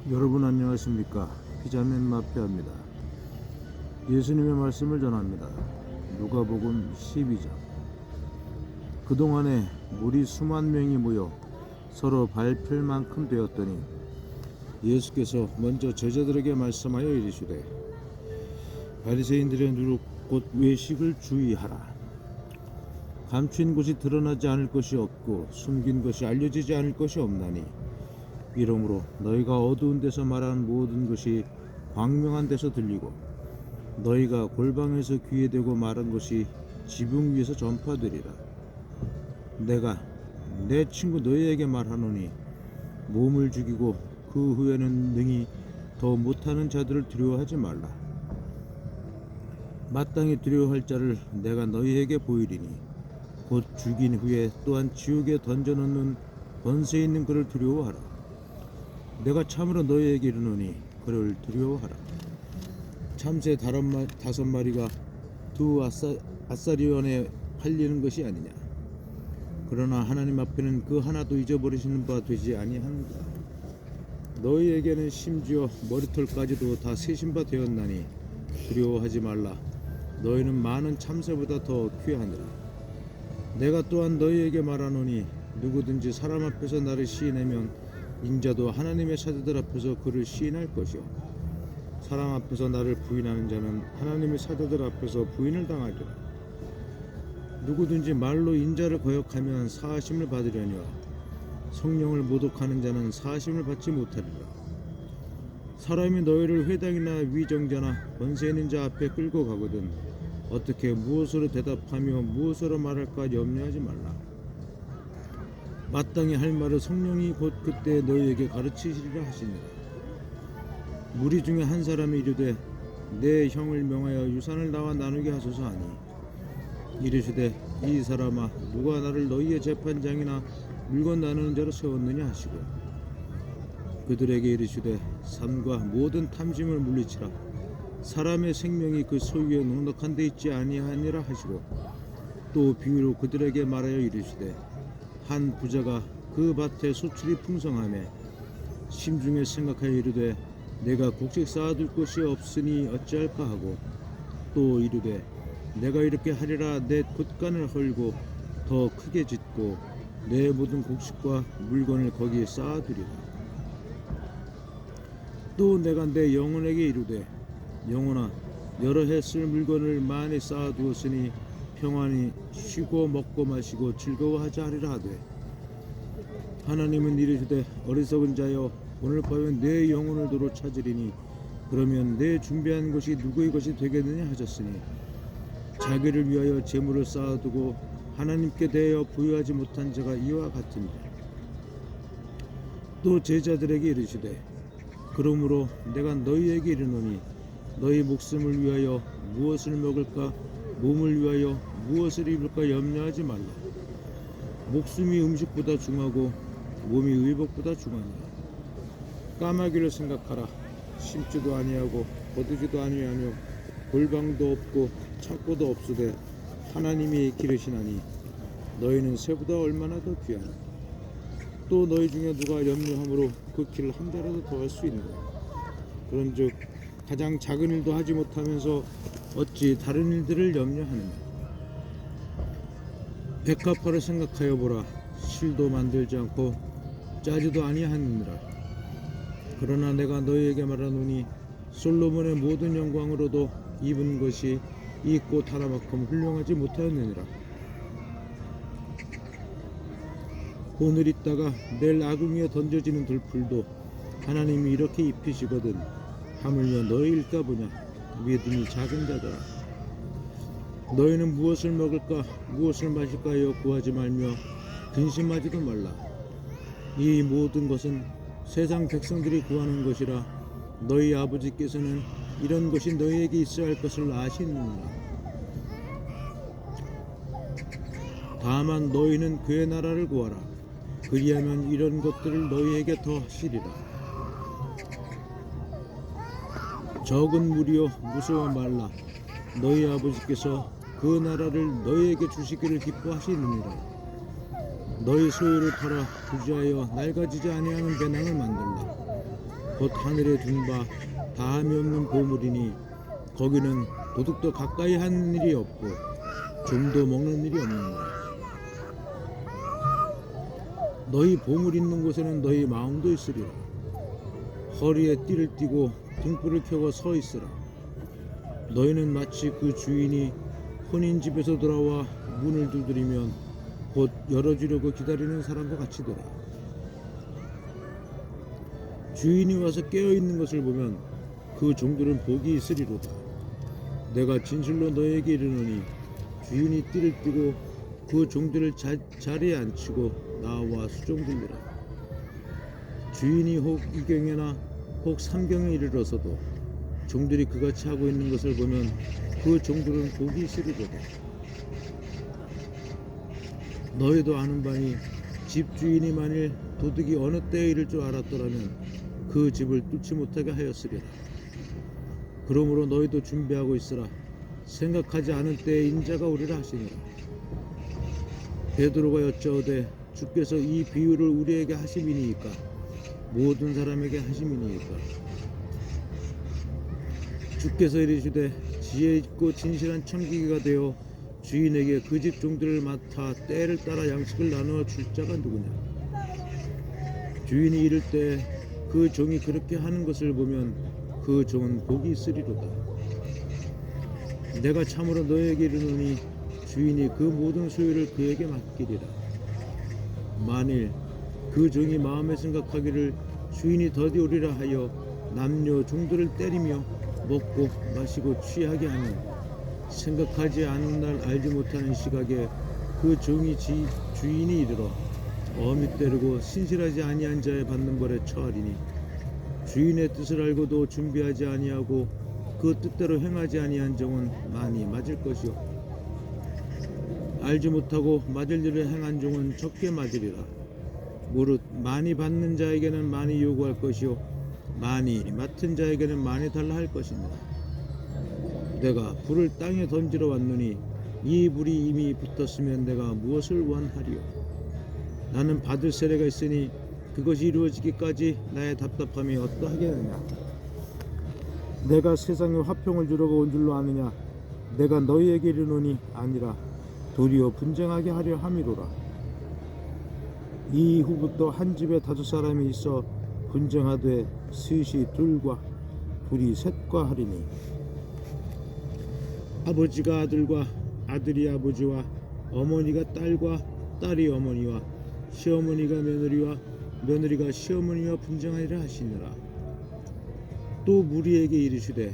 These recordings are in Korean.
여러분 안녕하십니까? 피자맨 마피아입니다. 예수님의 말씀을 전합니다. 누가복음 12장. 그동안에 무리 수만 명이 모여 서로 밟힐 만큼 되었더니 예수께서 먼저 제자들에게 말씀하여 이르시되 바리새인들의 누룩 곧 외식을 주의하라. 감춘 것이 드러나지 않을 것이 없고 숨긴 것이 알려지지 않을 것이 없나니 이러므로 너희가 어두운 데서 말하는 모든 것이 광명한 데서 들리고 너희가 골방에서 귀에 대고 말한 것이 지붕 위에서 전파되리라. 내가 내 친구 너희에게 말하노니 몸을 죽이고 그 후에는 능히 더 못하는 자들을 두려워하지 말라. 마땅히 두려워할 자를 내가 너희에게 보이리니 곧 죽인 후에 또한 지옥에 던져놓는 권세 있는 그를 두려워하라. 내가 참으로 너희에게 이르노니 그를 두려워하라. 참새 5마리가 두 아사리원에 팔리는 것이 아니냐. 그러나 하나님 앞에는 그 하나도 잊어버리시는 바 되지 아니하는가. 너희에게는 심지어 머리털까지도 다 세신 바 되었나니 두려워하지 말라. 너희는 많은 참새보다 더 귀하니라. 내가 또한 너희에게 말하노니 누구든지 사람 앞에서 나를 시인하면 인자도 하나님의 사자들 앞에서 그를 시인할 것이요 사람 앞에서 나를 부인하는 자는 하나님의 사자들 앞에서 부인을 당하리라. 누구든지 말로 인자를 거역하면 사하심을 받으려니와 성령을 모독하는 자는 사하심을 받지 못하리라. 사람이 너희를 회당이나 위정자나 권세 있는 자 앞에 끌고 가거든 어떻게 무엇으로 대답하며 무엇으로 말할까 염려하지 말라. 마땅히 할 말을 성령이 곧 그때 너희에게 가르치시리라 하시니라. 무리 중에 한 사람이 이르되 내 형을 명하여 유산을 나와 나누게 하소서 하니 이르시되 이 사람아 누가 나를 너희의 재판장이나 물건 나누는 자로 세웠느냐 하시고 그들에게 이르시되 삶과 모든 탐심을 물리치라. 사람의 생명이 그 소유에 넉넉한 데 있지 아니하니라 하시고 또 비유로 그들에게 말하여 이르시되 한 부자가 그 밭에 소출이 풍성하매 심중에 생각하여 이르되 내가 곡식 쌓아둘 곳이 없으니 어찌할까 하고 또 이르되 내가 이렇게 하리라 내 돛간을 헐고 더 크게 짓고 내 모든 곡식과 물건을 거기에 쌓아두리라. 또 내가 내 영혼에게 이르되 영혼아 여러 해 쓸 물건을 많이 쌓아두었으니 평안히 쉬고 먹고 마시고 즐거워하자 하리라 하되 하나님은 이르시되 어리석은 자여 오늘 밤에 내 영혼을 도로 찾으리니 그러면 내 준비한 것이 누구의 것이 되겠느냐 하셨으니 자기를 위하여 재물을 쌓아두고 하나님께 대하여 부여하지 못한 자가 이와 같으니라. 또 제자들에게 이르시되 그러므로 내가 너희에게 이르노니 너희 목숨을 위하여 무엇을 먹을까 몸을 위하여 무엇을 입을까 염려하지 말라. 목숨이 음식보다 중하고 몸이 의복보다 중하니라. 까마귀를 생각하라. 심지도 아니하고 거두지도 아니하며 골방도 없고 창고도 없으되 하나님이 기르시나니 너희는 새보다 얼마나 더 귀하나. 또 너희 중에 누가 염려함으로 그 길을 한 자라도 더 할 수 있느냐. 그런즉 가장 작은 일도 하지 못하면서 어찌 다른 일들을 염려하느냐. 백합화를 생각하여 보라. 실도 만들지 않고 짜지도 아니하느니라. 그러나 내가 너희에게 말하노니 솔로몬의 모든 영광으로도 입은 것이 이 꽃 하나만큼 훌륭하지 못하였느니라. 오늘 있다가 내일 아궁이에 던져지는 들풀도 하나님이 이렇게 입히시거든 하물며 너희일까 보냐. 믿음이 작은 자들아. 너희는 무엇을 먹을까 무엇을 마실까 하여 구하지 말며 근심하지도 말라. 이 모든 것은 세상 백성들이 구하는 것이라 너희 아버지께서는 이런 것이 너희에게 있어야 할 것을 아시느니라. 다만 너희는 그의 나라를 구하라. 그리하면 이런 것들을 너희에게 더 하시리라. 적은 무리여 무서워 말라. 너희 아버지께서 그 나라를 너희에게 주시기를 기뻐하시느니라. 너희 소유를 팔아 부지하여 낡아지지 아니하는 배낭을 만들라. 곧 하늘에 둔 바 다함이 없는 보물이니 거기는 도둑도 가까이 하는 일이 없고 좀도 먹는 일이 없느니라. 너희 보물 있는 곳에는 너희 마음도 있으리라. 허리에 띠를 띠고 등불을 켜고 서 있으라. 너희는 마치 그 주인이 혼인집에서 돌아와 문을 두드리면 곧 열어주려고 기다리는 사람과 같이더라. 주인이 와서 깨어있는 것을 보면 그 종들은 복이 있으리로다. 내가 진실로 너에게 이르노니 주인이 띠를 띠고 그 종들을 자리에 앉히고 나와 수종들리라. 주인이 혹 이경에나 혹 삼경에 이르러서도 종들이 그같이 하고 있는 것을 보면 그 종들은 복이 있으리로다. 너희도 아는 바니 집 주인이 만일 도둑이 어느 때에 이를 줄 알았더라면 그 집을 뚫지 못하게 하였으리라. 그러므로 너희도 준비하고 있으라. 생각하지 않을 때에 인자가 오리라 하시니라. 베드로가 여짜오되 주께서 이 비유를 우리에게 하심이니이까 모든 사람에게 하심이니이까. 주께서 이르시되 지혜 있고 진실한 청지기가 되어 주인에게 그 집 종들을 맡아 때를 따라 양식을 나누어 줄 자가 누구냐. 주인이 이를 때 그 종이 그렇게 하는 것을 보면 그 종은 복이 있으리로다. 내가 참으로 너에게 이르노니 주인이 그 모든 소유를 그에게 맡기리라. 만일 그 종이 마음에 생각하기를 주인이 더디 오리라 하여 남녀 종들을 때리며 먹고 마시고 취하게 하면 생각하지 않은 날 알지 못하는 시각에 그 종이 주인이 이르러 어미 때리고 신실하지 아니한 자의 받는 벌에 처하리니 주인의 뜻을 알고도 준비하지 아니하고 그 뜻대로 행하지 아니한 종은 많이 맞을 것이요 알지 못하고 맞을 일을 행한 종은 적게 맞으리라. 무릇 많이 받는 자에게는 많이 요구할 것이요 많이 맡은 자에게는 많이 달라 할 것이니라. 내가 불을 땅에 던지러 왔노니 이 불이 이미 붙었으면 내가 무엇을 원하리요. 나는 받을 세례가 있으니 그것이 이루어지기까지 나의 답답함이 어떠하겠느냐. 내가 세상에 화평을 주려고 온 줄로 아느냐. 내가 너희에게 이르노니 아니라 도리어 분쟁하게 하려 함이로라. 이후부터 한 집에 5사람이 있어 분쟁하되 셋이 둘과 둘이 셋과 하리니 아버지가 아들과 아들이 아버지와 어머니가 딸과 딸이 어머니와 시어머니가 며느리와 며느리가 시어머니와 분쟁하리라 하시니라. 또 무리에게 이르시되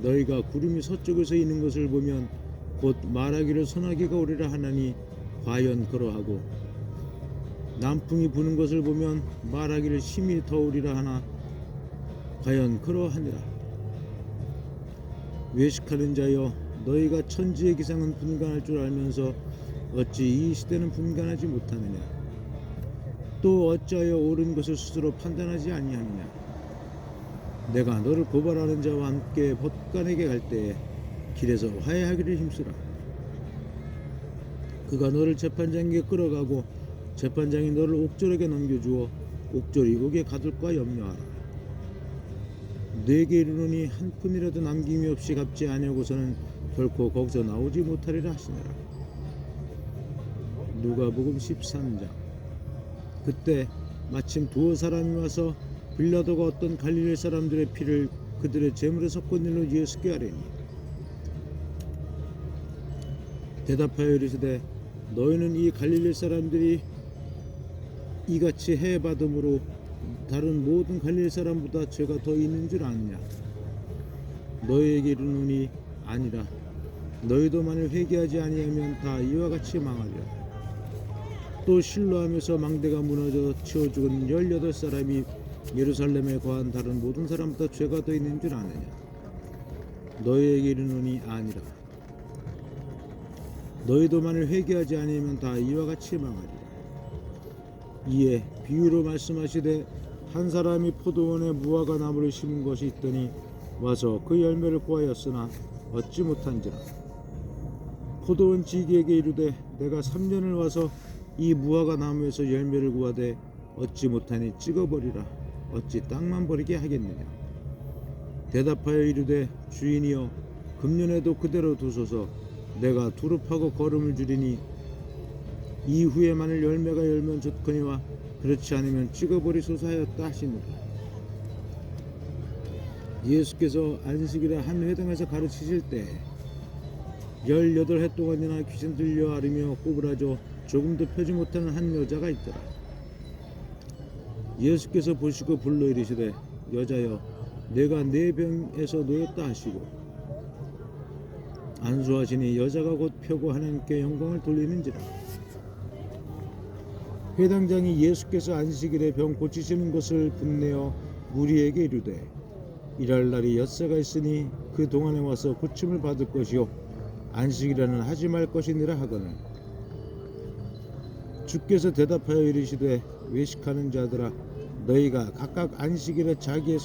너희가 구름이 서쪽에서 있는 것을 보면 곧 말하기를 소나기가 오리라 하나니 과연 그러하고 남풍이 부는 것을 보면 말하기를 심히 더우리라 하나 과연 그러하니라. 외식하는 자여 너희가 천지의 기상은 분간할 줄 알면서 어찌 이 시대는 분간하지 못하느냐. 또 어찌하여 옳은 것을 스스로 판단하지 아니하느냐. 내가 너를 고발하는 자와 함께 법관에게 갈 때에 길에서 화해하기를 힘쓰라. 그가 너를 재판장에게 끌어가고 재판장이 너를 옥졸에게 넘겨주어 옥졸이 옥에 가둘까 염려하라. 네게 이르노니 한 푼이라도 남김이 없이 갚지 아니하고서는 결코 거기서 나오지 못하리라 하시니라. 누가복음 13장. 그때 마침 두어 사람이 와서 빌라도가 어떤 갈릴리 사람들의 피를 그들의 제물에 섞은 일로 예수께 아뢰니 대답하여 이르시되 너희는 이 갈릴리 사람들이 이같이 해받음으로 다른 모든 갈릴리 사람보다 죄가 더 있는 줄 아느냐. 너희에게 이르노니 아니라. 너희도 만일 회개하지 아니하면 다 이와 같이 망하리라. 또 실로하면서 망대가 무너져 치워 죽은 18사람이 예루살렘에 거한 다른 모든 사람보다 죄가 더 있는 줄 아느냐. 너희에게 이르노니 아니라. 너희도 만일 회개하지 아니하면 다 이와 같이 망하리라. 이에 비유로 말씀하시되 한 사람이 포도원에 무화과 나무를 심은 것이 있더니 와서 그 열매를 구하였으나 얻지 못한지라. 포도원 지기에게 이르되 내가 3년을 와서 이 무화과 나무에서 열매를 구하되 얻지 못하니 찍어버리라. 어찌 땅만 버리게 하겠느냐. 대답하여 이르되 주인이여 금년에도 그대로 두소서. 내가 두릅하고 거름을 줄이니 이후에 만일 열매가 열면 좋거니와 그렇지 않으면 찍어버리소서 하였다 하시니라. 예수께서 안식일에 한 회당에서 가르치실 때 18해 동안이나 귀신 들려 앓으며 꼬부라져 조금도 펴지 못하는 한 여자가 있더라. 예수께서 보시고 불러 이르시되 여자여 내가 네 병에서 놓였다 하시고 안수하시니 여자가 곧 펴고 하나님께 영광을 돌리는지라. 회당장이 예수께서 안식일에 병 고치시는 것을 분내어 무리에게 이르되 일할 날이 엿새가 있으니 그 동안에 와서 고침을 받을 것이요 안식일에는 하지 말 것이니라 하거늘 주께서 대답하여 이르시되 외식하는 자들아 너희가 각각 안식일에 자기의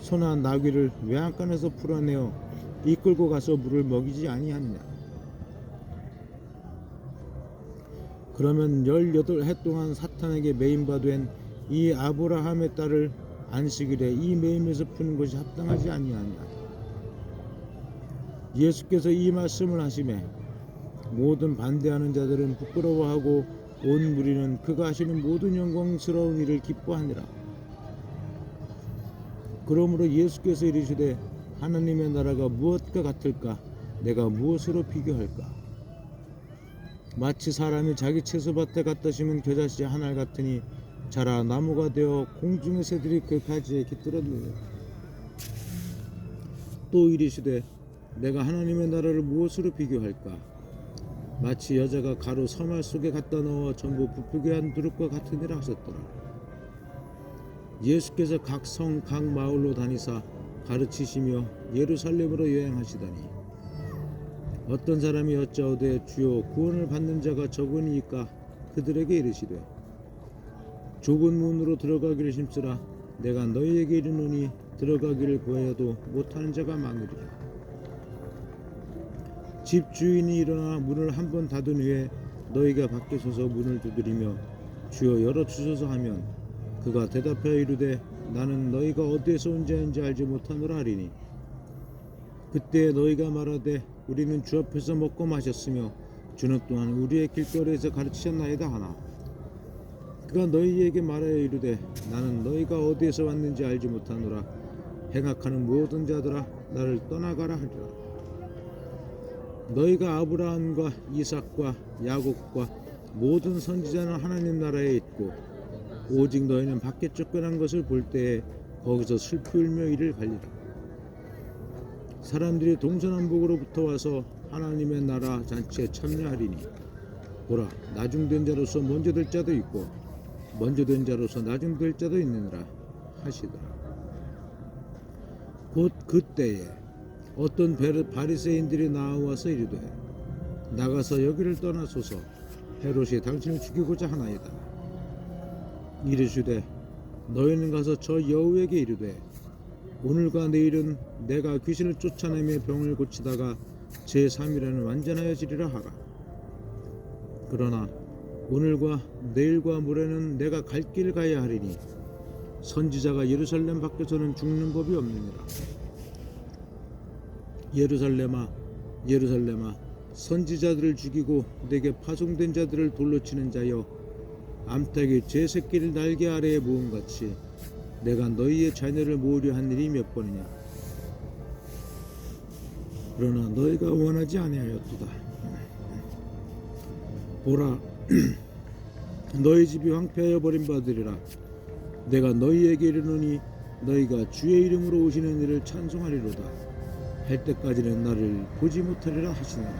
소나 나귀를 외양간에서 풀어내어 이끌고 가서 물을 먹이지 아니하느냐. 그러면 18해 동안 사탄에게 매임바 된 이 아브라함의 딸을 안식일에 이 매임에서 푸는 것이 합당하지 아니하냐. 예수께서 이 말씀을 하시매 모든 반대하는 자들은 부끄러워하고 온 무리는 그가 하시는 모든 영광스러운 일을 기뻐하니라. 그러므로 예수께서 이르시되 하나님의 나라가 무엇과 같을까? 내가 무엇으로 비교할까? 마치 사람이 자기 채소밭에 갖다 심은 겨자씨 한 알 같으니 자라 나무가 되어 공중의 새들이 그 가지에 깃들었느니라. 또 이르시되 내가 하나님의 나라를 무엇으로 비교할까? 마치 여자가 가루 서말 속에 갖다 넣어 전부 부풀게 한 두릅과 같으니라 하셨더라. 예수께서 각 성 각 마을로 다니사 가르치시며 예루살렘으로 여행하시다니 어떤 사람이 여짜오되 주여 구원을 받는 자가 적으니까 그들에게 이르시되 좁은 문으로 들어가기를 힘쓰라. 내가 너희에게 이르노니 들어가기를 구하여도 못하는 자가 많으리라. 집 주인이 일어나 문을 한 번 닫은 후에 너희가 밖에 서서 문을 두드리며 주여 열어주소서 하면 그가 대답하여 이르되 나는 너희가 어디에서 온 자인지 알지 못하노라 하리니 그때 너희가 말하되 우리는 주 앞에서 먹고 마셨으며 주는 또한 우리의 길거리에서 가르치셨나이다 하나 그가 너희에게 말하여 이르되 나는 너희가 어디에서 왔는지 알지 못하노라. 행악하는 모든 자들아 나를 떠나가라 하리라. 너희가 아브라함과 이삭과 야곱과 모든 선지자는 하나님 나라에 있고 오직 너희는 밖에 쫓겨난 것을 볼 때에 거기서 슬피 울며 이를 갈리라. 사람들이 동서남북으로부터 와서 하나님의 나라 잔치에 참여하리니 보라 나중된 자로서 먼저 될 자도 있고 먼저 된 자로서 나중될 자도 있느니라 하시더라. 곧 그때에 어떤 바리새인들이 나와서 이르되 나가서 여기를 떠나소서 헤롯이 당신을 죽이고자 하나이다. 이르시되 너희는 가서 저 여우에게 이르되 오늘과 내일은 내가 귀신을 쫓아내며 병을 고치다가 제3일에는 완전하여지리라 하라. 그러나 오늘과 내일과 모레는 내가 갈 길을 가야 하리니 선지자가 예루살렘 밖에서는 죽는 법이 없느니라. 예루살렘아 예루살렘아 선지자들을 죽이고 내게 파송된 자들을 돌로 치는 자여 암탉이 제 새끼를 날개 아래에 모음같이 내가 너희의 자녀를 모으려 한 일이 몇 번이냐. 그러나 너희가 원하지 아니하였도다. 보라 너희 집이 황폐하여 버림받으리라. 내가 너희에게 이르노니 너희가 주의 이름으로 오시는 이를 찬송하리로다 할 때까지는 나를 보지 못하리라 하시니라.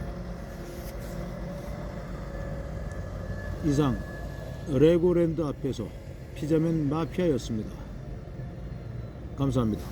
이상 레고랜드 앞에서 피자맨 마피아였습니다. 감사합니다.